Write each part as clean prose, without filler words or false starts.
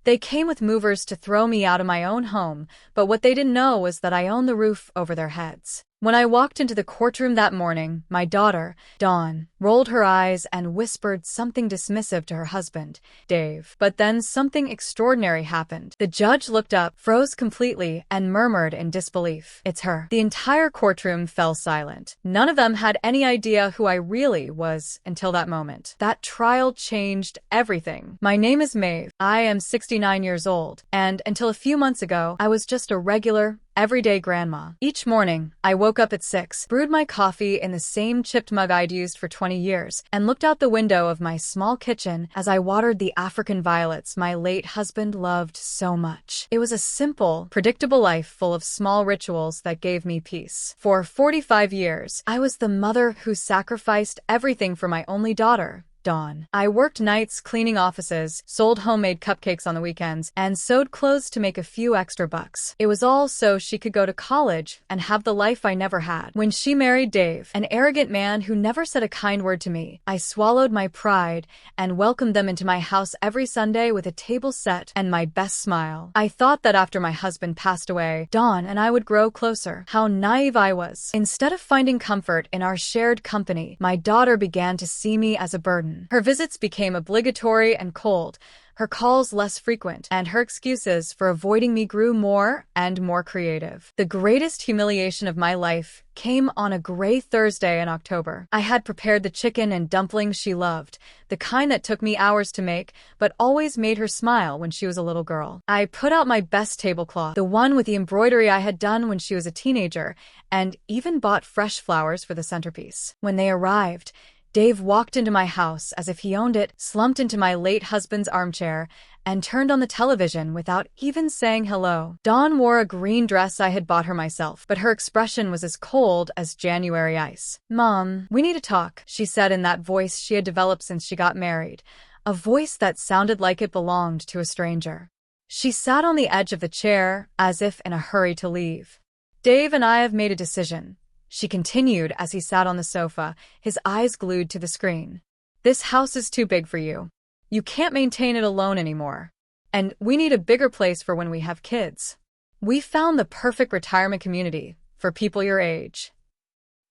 They came with movers to throw me out of my own home, but what they didn't know was that I owned the roof over their heads. When I walked into the courtroom that morning, my daughter, Dawn, rolled her eyes and whispered something dismissive to her husband, Dave. But then something extraordinary happened. The judge looked up, froze completely, and murmured in disbelief, "It's her." The entire courtroom fell silent. None of them had any idea who I really was until that moment. That trial changed everything. My name is Maeve. I am 69 years old, and until a few months ago, I was just a regular, everyday grandma. Each morning, I woke up at 6, brewed my coffee in the same chipped mug I'd used for 20 years, and looked out the window of my small kitchen as I watered the African violets my late husband loved so much. It was a simple, predictable life full of small rituals that gave me peace. For 45 years, I was the mother who sacrificed everything for my only daughter, Dawn. I worked nights cleaning offices, sold homemade cupcakes on the weekends, and sewed clothes to make a few extra bucks. It was all so she could go to college and have the life I never had. When she married Dave, an arrogant man who never said a kind word to me, I swallowed my pride and welcomed them into my house every Sunday with a table set and my best smile. I thought that after my husband passed away, Dawn and I would grow closer. How naive I was. Instead of finding comfort in our shared company, my daughter began to see me as a burden. Her visits became obligatory and cold, her calls less frequent, and her excuses for avoiding me grew more and more creative. The greatest humiliation of my life came on a gray Thursday in October. I had prepared the chicken and dumplings she loved, the kind that took me hours to make, but always made her smile when she was a little girl. I put out my best tablecloth, the one with the embroidery I had done when she was a teenager, and even bought fresh flowers for the centerpiece. When they arrived, Dave walked into my house as if he owned it, slumped into my late husband's armchair, and turned on the television without even saying hello. Dawn wore a green dress I had bought her myself, but her expression was as cold as January ice. "Mom, we need to talk," she said in that voice she had developed since she got married, a voice that sounded like it belonged to a stranger. She sat on the edge of the chair, as if in a hurry to leave. "Dave and I have made a decision," she continued as he sat on the sofa, his eyes glued to the screen. "This house is too big for you. You can't maintain it alone anymore. And we need a bigger place for when we have kids. We found the perfect retirement community for people your age."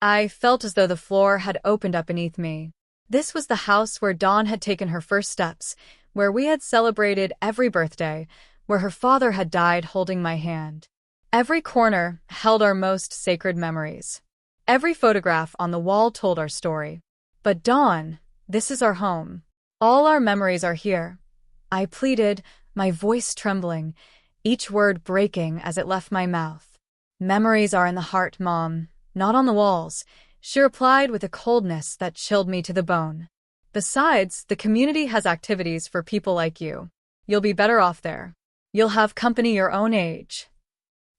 I felt as though the floor had opened up beneath me. This was the house where Dawn had taken her first steps, where we had celebrated every birthday, where her father had died holding my hand. Every corner held our most sacred memories. Every photograph on the wall told our story. "But Dawn, this is our home. All our memories are here," I pleaded, my voice trembling, each word breaking as it left my mouth. "Memories are in the heart, Mom, not on the walls," she replied with a coldness that chilled me to the bone. "Besides, the community has activities for people like you. You'll be better off there. You'll have company your own age."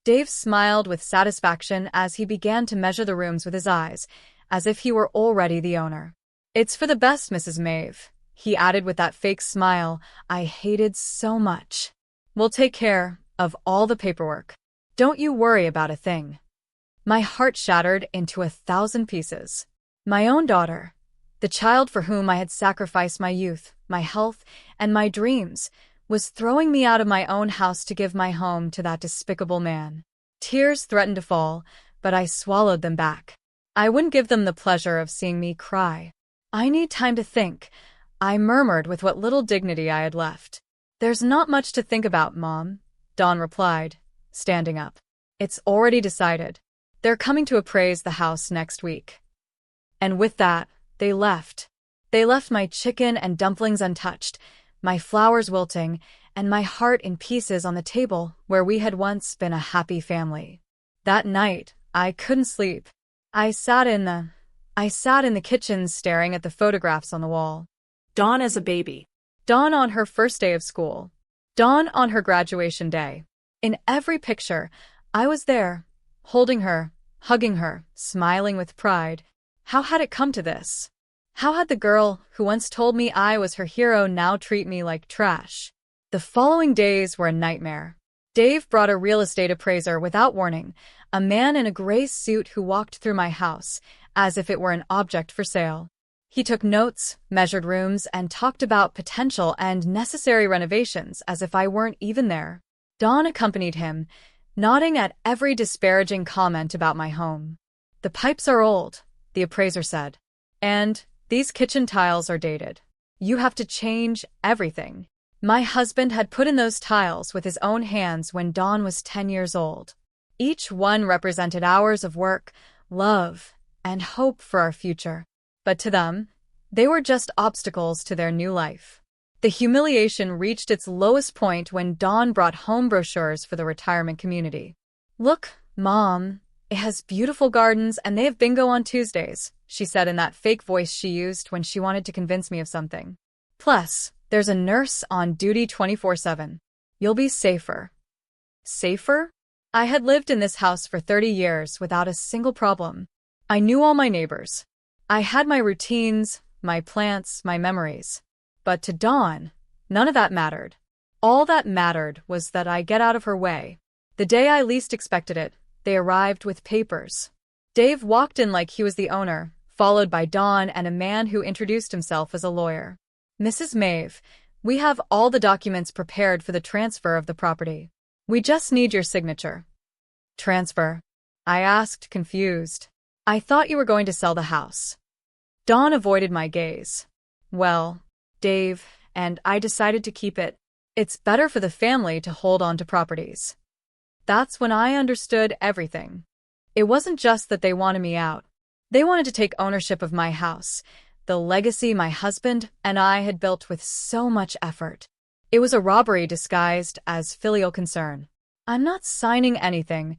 Dave smiled with satisfaction as he began to measure the rooms with his eyes, as if he were already the owner. "It's for the best, Mrs. Maeve," he added with that fake smile I hated so much. "We'll take care of all the paperwork. Don't you worry about a thing." My heart shattered into 1,000 pieces. My own daughter, the child for whom I had sacrificed my youth, my health, and my dreams, was throwing me out of my own house to give my home to that despicable man. Tears threatened to fall, but I swallowed them back. I wouldn't give them the pleasure of seeing me cry. "I need time to think," I murmured with what little dignity I had left. "There's not much to think about, Mom," Dawn replied, standing up. "It's already decided. They're coming to appraise the house next week." And with that, they left. They left my chicken and dumplings untouched, my flowers wilting, and my heart in pieces on the table where we had once been a happy family. That night, I couldn't sleep. I sat in the kitchen staring at the photographs on the wall. Dawn as a baby. Dawn on her first day of school. Dawn on her graduation day. In every picture, I was there, holding her, hugging her, smiling with pride. How had it come to this? How had the girl who once told me I was her hero now treat me like trash? The following days were a nightmare. Dave brought a real estate appraiser without warning, a man in a gray suit who walked through my house as if it were an object for sale. He took notes, measured rooms, and talked about potential and necessary renovations as if I weren't even there. Dawn accompanied him, nodding at every disparaging comment about my home. "The pipes are old," the appraiser said. "And these kitchen tiles are dated. You have to change everything." My husband had put in those tiles with his own hands when Dawn was 10 years old. Each one represented hours of work, love, and hope for our future. But to them, they were just obstacles to their new life. The humiliation reached its lowest point when Dawn brought home brochures for the retirement community. "Look, Mom, it has beautiful gardens and they have bingo on Tuesdays," she said in that fake voice she used when she wanted to convince me of something. "Plus, there's a nurse on duty 24/7. You'll be safer." Safer? I had lived in this house for 30 years without a single problem. I knew all my neighbors. I had my routines, my plants, my memories. But to Dawn, none of that mattered. All that mattered was that I get out of her way. The day I least expected it, they arrived with papers. Dave walked in like he was the owner, followed by Dawn and a man who introduced himself as a lawyer. "Mrs. Maeve, we have all the documents prepared for the transfer of the property. We just need your signature." "Transfer?" I asked, confused. "I thought you were going to sell the house." Dawn avoided my gaze. "Well, Dave and I decided to keep it. It's better for the family to hold on to properties." That's when I understood everything. It wasn't just that they wanted me out. They wanted to take ownership of my house, the legacy my husband and I had built with so much effort. It was a robbery disguised as filial concern. "I'm not signing anything,"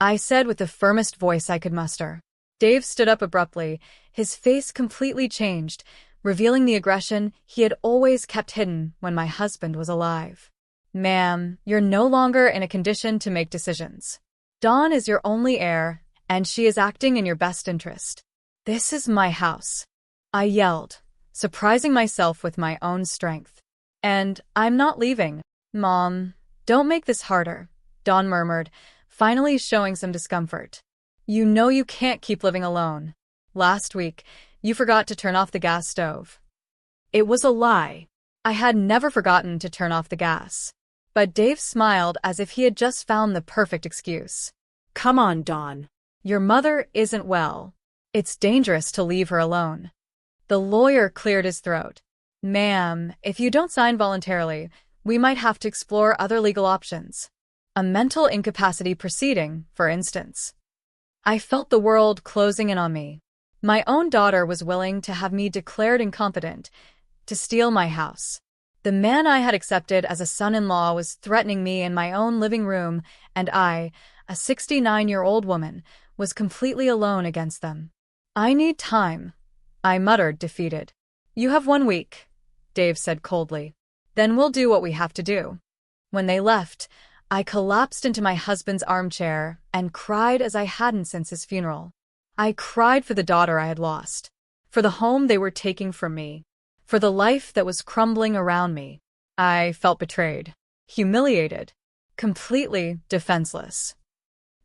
I said with the firmest voice I could muster. Dave stood up abruptly, his face completely changed, revealing the aggression he had always kept hidden when my husband was alive. "Ma'am, you're no longer in a condition to make decisions. Dawn is your only heir, and she is acting in your best interest. This is my house," I yelled, surprising myself with my own strength. "And I'm not leaving." "Mom, don't make this harder," Dawn murmured, finally showing some discomfort. "You know you can't keep living alone. Last week, you forgot to turn off the gas stove." It was a lie. I had never forgotten to turn off the gas. But Dave smiled as if he had just found the perfect excuse. "Come on, Dawn. Your mother isn't well. It's dangerous to leave her alone." The lawyer cleared his throat. "Ma'am, if you don't sign voluntarily, we might have to explore other legal options. A mental incapacity proceeding, for instance." I felt the world closing in on me. My own daughter was willing to have me declared incompetent, to steal my house. The man I had accepted as a son-in-law was threatening me in my own living room, and I, a 69-year-old woman, was completely alone against them. "I need time," I muttered, defeated. "You have 1 week," Dave said coldly. "Then we'll do what we have to do." When they left, I collapsed into my husband's armchair and cried as I hadn't since his funeral. I cried for the daughter I had lost, for the home they were taking from me, for the life that was crumbling around me. I felt betrayed, humiliated, completely defenseless.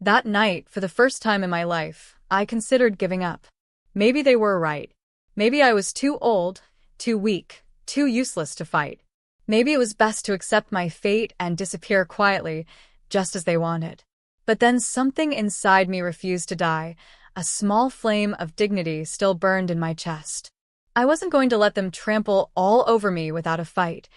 That night, for the first time in my life, I considered giving up. Maybe they were right. Maybe I was too old, too weak, too useless to fight. Maybe it was best to accept my fate and disappear quietly, just as they wanted. But then something inside me refused to die. A small flame of dignity still burned in my chest. I wasn't going to let them trample all over me without a fight,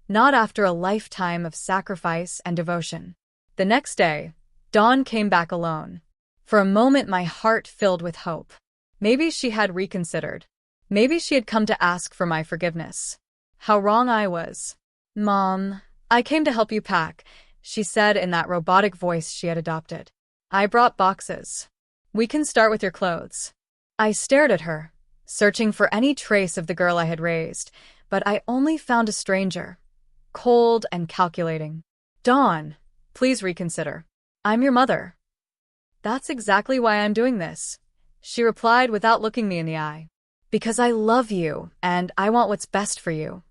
not after a lifetime of sacrifice and devotion. The next day, Dawn came back alone. For a moment, my heart filled with hope. Maybe she had reconsidered. Maybe she had come to ask for my forgiveness. How wrong I was. "Mom, I came to help you pack," she said in that robotic voice she had adopted. "I brought boxes. We can start with your clothes." I stared at her, searching for any trace of the girl I had raised, but I only found a stranger, cold and calculating. "Dawn, please reconsider. I'm your mother." "That's exactly why I'm doing this," she replied without looking me in the eye. "Because I love you, and I want what's best for you."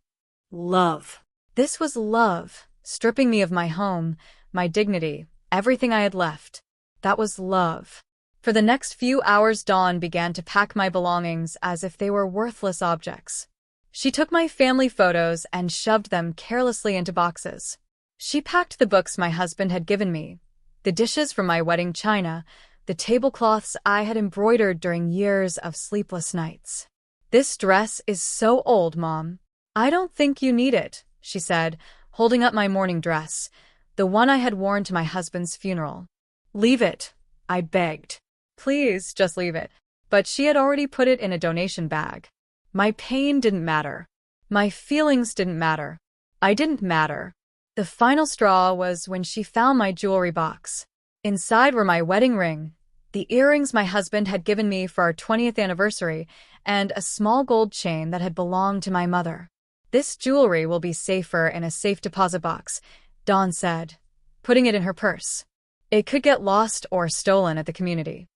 Love. This was love, stripping me of my home, my dignity, everything I had left. That was love. For the next few hours, Dawn began to pack my belongings as if they were worthless objects. She took my family photos and shoved them carelessly into boxes. She packed the books my husband had given me, the dishes from my wedding china, the tablecloths I had embroidered during years of sleepless nights. "This dress is so old, Mom. I don't think you need it," she said, holding up my mourning dress, the one I had worn to my husband's funeral. "Leave it," I begged. "Please, just leave it." But she had already put it in a donation bag. My pain didn't matter. My feelings didn't matter. I didn't matter. The final straw was when she found my jewelry box. Inside were my wedding ring, the earrings my husband had given me for our 20th anniversary, and a small gold chain that had belonged to my mother. "This jewelry will be safer in a safe deposit box," Dawn said, putting it in her purse. "It could get lost or stolen at the community."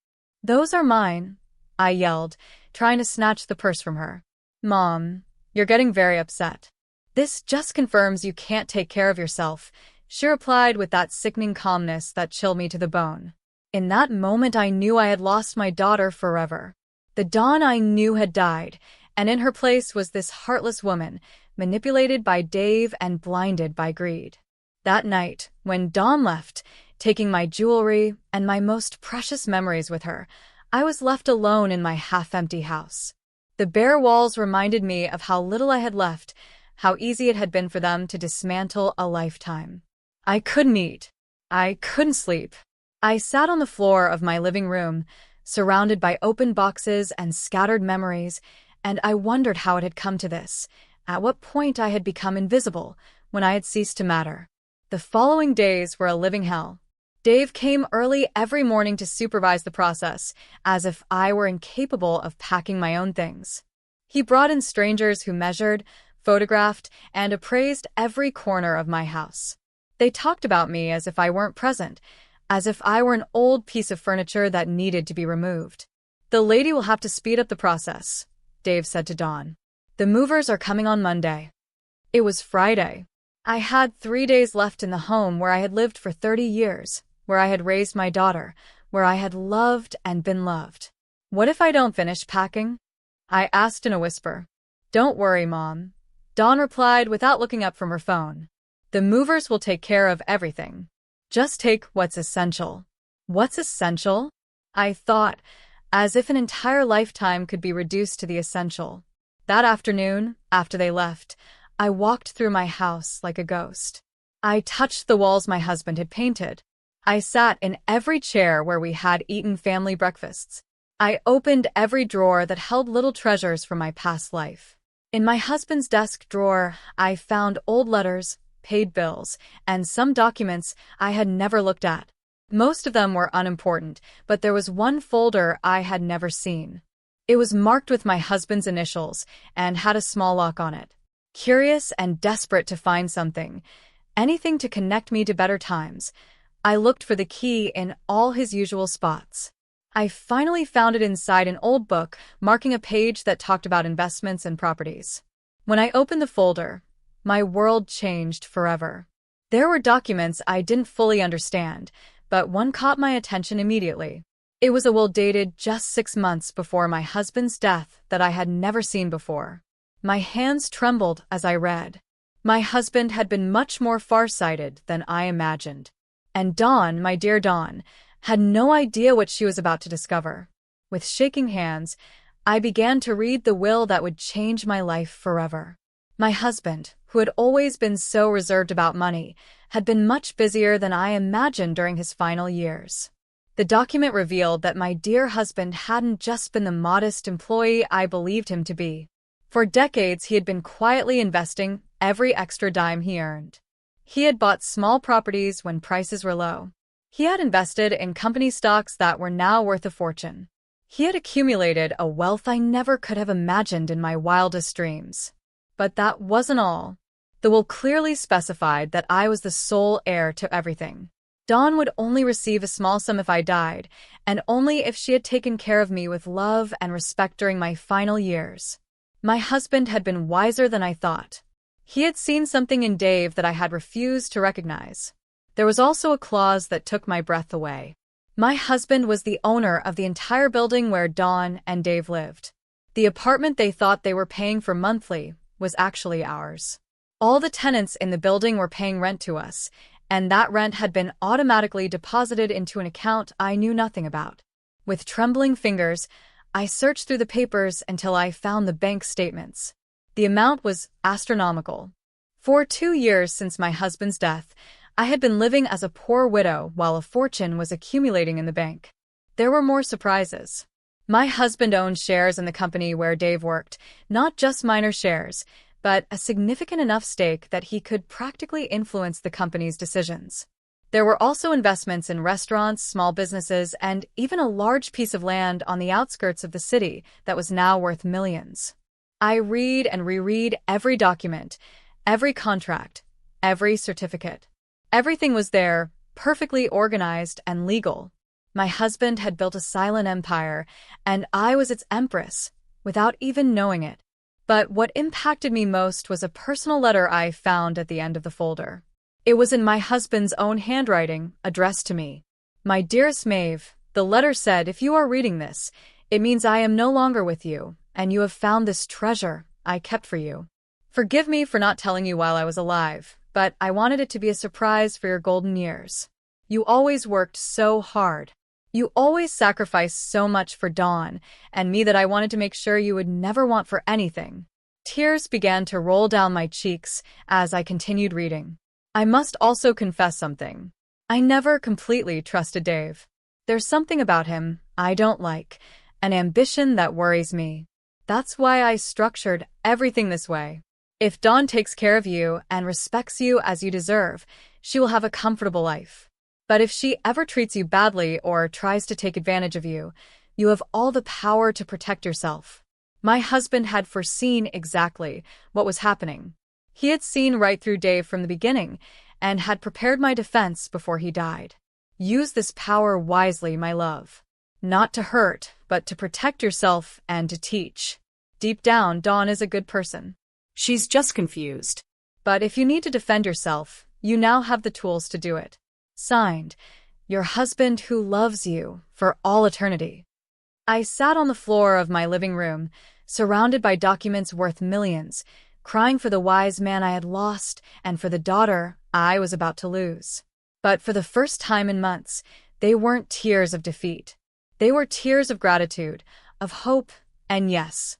"Those are mine," I yelled, trying to snatch the purse from her. "Mom, you're getting very upset. This just confirms you can't take care of yourself," she replied with that sickening calmness that chilled me to the bone. In that moment, I knew I had lost my daughter forever. The Dawn I knew had died, and in her place was this heartless woman, manipulated by Dave and blinded by greed. That night, when Dawn left, taking my jewelry and my most precious memories with her, I was left alone in my half-empty house. The bare walls reminded me of how little I had left, how easy it had been for them to dismantle a lifetime. I couldn't eat. I couldn't sleep. I sat on the floor of my living room, surrounded by open boxes and scattered memories, and I wondered how it had come to this, at what point I had become invisible, when I had ceased to matter. The following days were a living hell. Dave came early every morning to supervise the process, as if I were incapable of packing my own things. He brought in strangers who measured, photographed, and appraised every corner of my house. They talked about me as if I weren't present, as if I were an old piece of furniture that needed to be removed. "The lady will have to speed up the process," Dave said to Dawn. "The movers are coming on Monday." It was Friday. I had 3 days left in the home where I had lived for 30 years, where I had raised my daughter, where I had loved and been loved. "What if I don't finish packing?" I asked in a whisper. "Don't worry, Mom," Dawn replied without looking up from her phone. "The movers will take care of everything. Just take what's essential." "What's essential?" I thought, as if an entire lifetime could be reduced to the essential. That afternoon, after they left, I walked through my house like a ghost. I touched the walls my husband had painted. I sat in every chair where we had eaten family breakfasts. I opened every drawer that held little treasures from my past life. In my husband's desk drawer, I found old letters, paid bills, and some documents I had never looked at. Most of them were unimportant, but there was one folder I had never seen. It was marked with my husband's initials and had a small lock on it. Curious and desperate to find something, anything to connect me to better times, I looked for the key in all his usual spots. I finally found it inside an old book, marking a page that talked about investments and properties. When I opened the folder, my world changed forever. There were documents I didn't fully understand, but one caught my attention immediately. It was a will dated just 6 months before my husband's death that I had never seen before. My hands trembled as I read. My husband had been much more far-sighted than I imagined. And Dawn, my dear Dawn, had no idea what she was about to discover. With shaking hands, I began to read the will that would change my life forever. My husband, who had always been so reserved about money, had been much busier than I imagined during his final years. The document revealed that my dear husband hadn't just been the modest employee I believed him to be. For decades, he had been quietly investing every extra dime he earned. He had bought small properties when prices were low. He had invested in company stocks that were now worth a fortune. He had accumulated a wealth I never could have imagined in my wildest dreams. But that wasn't all. The will clearly specified that I was the sole heir to everything. Dawn would only receive a small sum if I died, and only if she had taken care of me with love and respect during my final years. My husband had been wiser than I thought. He had seen something in Dave that I had refused to recognize. There was also a clause that took my breath away. My husband was the owner of the entire building where Dawn and Dave lived. The apartment they thought they were paying for monthly was actually ours. All the tenants in the building were paying rent to us, and that rent had been automatically deposited into an account I knew nothing about. With trembling fingers, I searched through the papers until I found the bank statements. The amount was astronomical. For 2 years since my husband's death, I had been living as a poor widow while a fortune was accumulating in the bank. There were more surprises. My husband owned shares in the company where Dave worked, not just minor shares, but a significant enough stake that he could practically influence the company's decisions. There were also investments in restaurants, small businesses, and even a large piece of land on the outskirts of the city that was now worth millions. I read and reread every document, every contract, every certificate. Everything was there, perfectly organized and legal. My husband had built a silent empire, and I was its empress, without even knowing it. But what impacted me most was a personal letter I found at the end of the folder. It was in my husband's own handwriting, addressed to me. My dearest Maeve, the letter said, if you are reading this, it means I am no longer with you, and you have found this treasure I kept for you. Forgive me for not telling you while I was alive, but I wanted it to be a surprise for your golden years. You always worked so hard. You always sacrificed so much for Dawn and me that I wanted to make sure you would never want for anything. Tears began to roll down my cheeks as I continued reading. I must also confess something. I never completely trusted Dave. There's something about him I don't like, an ambition that worries me. That's why I structured everything this way. If Dawn takes care of you and respects you as you deserve, she will have a comfortable life. But if she ever treats you badly or tries to take advantage of you, you have all the power to protect yourself. My husband had foreseen exactly what was happening. He had seen right through Dave from the beginning and had prepared my defense before he died. Use this power wisely, my love. Not to hurt, but to protect yourself and to teach. Deep down, Dawn is a good person. She's just confused. But if you need to defend yourself, you now have the tools to do it. Signed, your husband who loves you for all eternity. I sat on the floor of my living room, surrounded by documents worth millions, crying for the wise man I had lost and for the daughter I was about to lose. But for the first time in months, they weren't tears of defeat. They were tears of gratitude, of hope, and yes,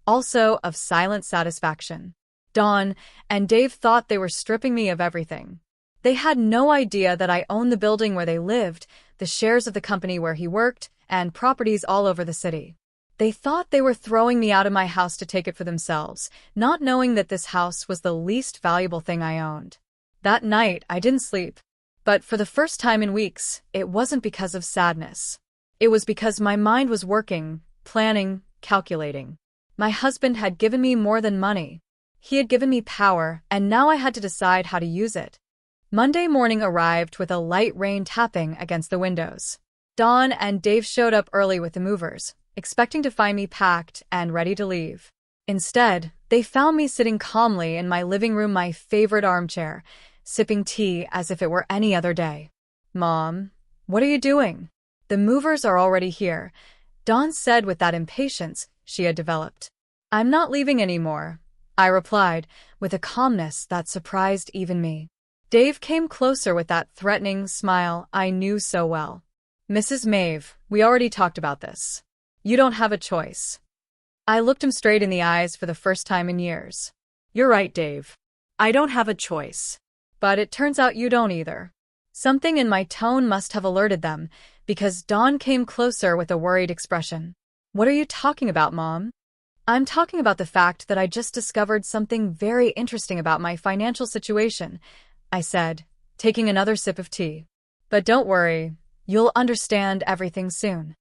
also of silent satisfaction. Dawn and Dave thought they were stripping me of everything. They had no idea that I owned the building where they lived, the shares of the company where he worked, and properties all over the city. They thought they were throwing me out of my house to take it for themselves, not knowing that this house was the least valuable thing I owned. That night, I didn't sleep. But for the first time in weeks, it wasn't because of sadness. It was because my mind was working, planning, calculating. My husband had given me more than money. He had given me power, and now I had to decide how to use it. Monday morning arrived with a light rain tapping against the windows. Dawn and Dave showed up early with the movers, expecting to find me packed and ready to leave. Instead, they found me sitting calmly in my living room, my favorite armchair, sipping tea as if it were any other day. Mom, what are you doing? The movers are already here, Dawn said with that impatience she had developed. I'm not leaving anymore, I replied, with a calmness that surprised even me. Dave came closer with that threatening smile I knew so well. Mrs. Maeve, we already talked about this. You don't have a choice. I looked him straight in the eyes for the first time in years. You're right, Dave. I don't have a choice. But it turns out you don't either. Something in my tone must have alerted them, because Dawn came closer with a worried expression. What are you talking about, Mom? I'm talking about the fact that I just discovered something very interesting about my financial situation, I said, taking another sip of tea. But don't worry, you'll understand everything soon.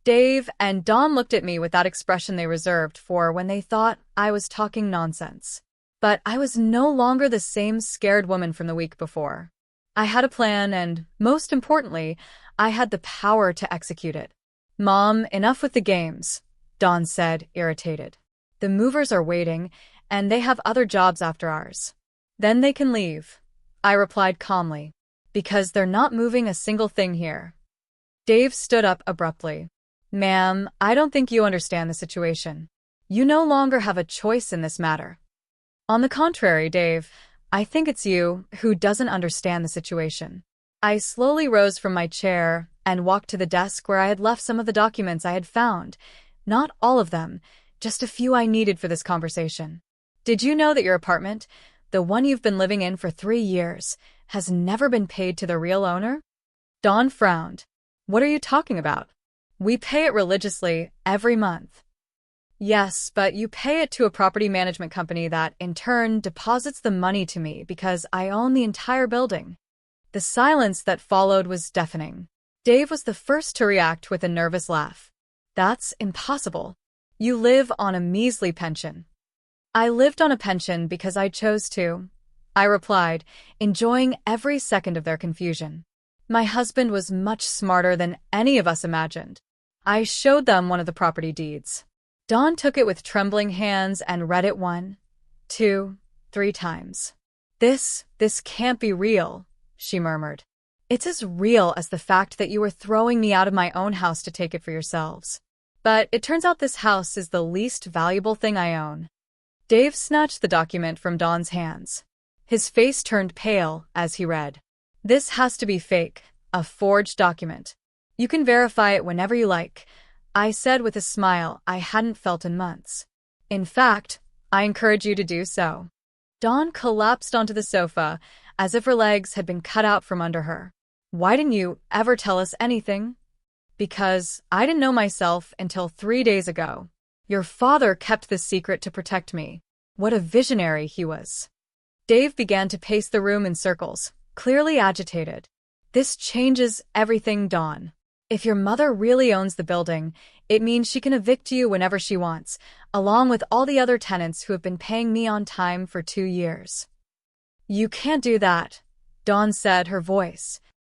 Dave and Dawn looked at me with that expression they reserved for when they thought I was talking nonsense. But I was no longer the same scared woman from the week before. I had a plan and, most importantly, I had the power to execute it. Mom, enough with the games, Dawn said, irritated. The movers are waiting, and they have other jobs after ours. Then they can leave, I replied calmly, because they're not moving a single thing here. Dave stood up abruptly. Ma'am, I don't think you understand the situation. You no longer have a choice in this matter. On the contrary, Dave, I think it's you who doesn't understand the situation. I slowly rose from my chair and walked to the desk where I had left some of the documents I had found. Not all of them, just a few I needed for this conversation. Did you know that your apartment, the one you've been living in for 3 years, has never been paid to the real owner? Dawn frowned. What are you talking about? We pay it religiously every month. Yes, but you pay it to a property management company that, in turn, deposits the money to me because I own the entire building. The silence that followed was deafening. Dave was the first to react with a nervous laugh. That's impossible. You live on a measly pension. I lived on a pension because I chose to, I replied, enjoying every second of their confusion. My husband was much smarter than any of us imagined. I showed them one of the property deeds. Dawn took it with trembling hands and read it 1, 2, 3 times. This can't be real, she murmured. It's as real as the fact that you were throwing me out of my own house to take it for yourselves. But it turns out this house is the least valuable thing I own. Dave snatched the document from Dawn's hands. His face turned pale as he read. This has to be fake, a forged document. You can verify it whenever you like, I said with a smile I hadn't felt in months. In fact, I encourage you to do so. Dawn collapsed onto the sofa as if her legs had been cut out from under her. Why didn't you ever tell us anything? Because I didn't know myself until 3 days ago. Your father kept this secret to protect me. What a visionary he was. Dave began to pace the room in circles, clearly agitated. This changes everything, Dawn. If your mother really owns the building, it means she can evict you whenever she wants, along with all the other tenants who have been paying me on time for 2 years. You can't do that, Dawn said, her voice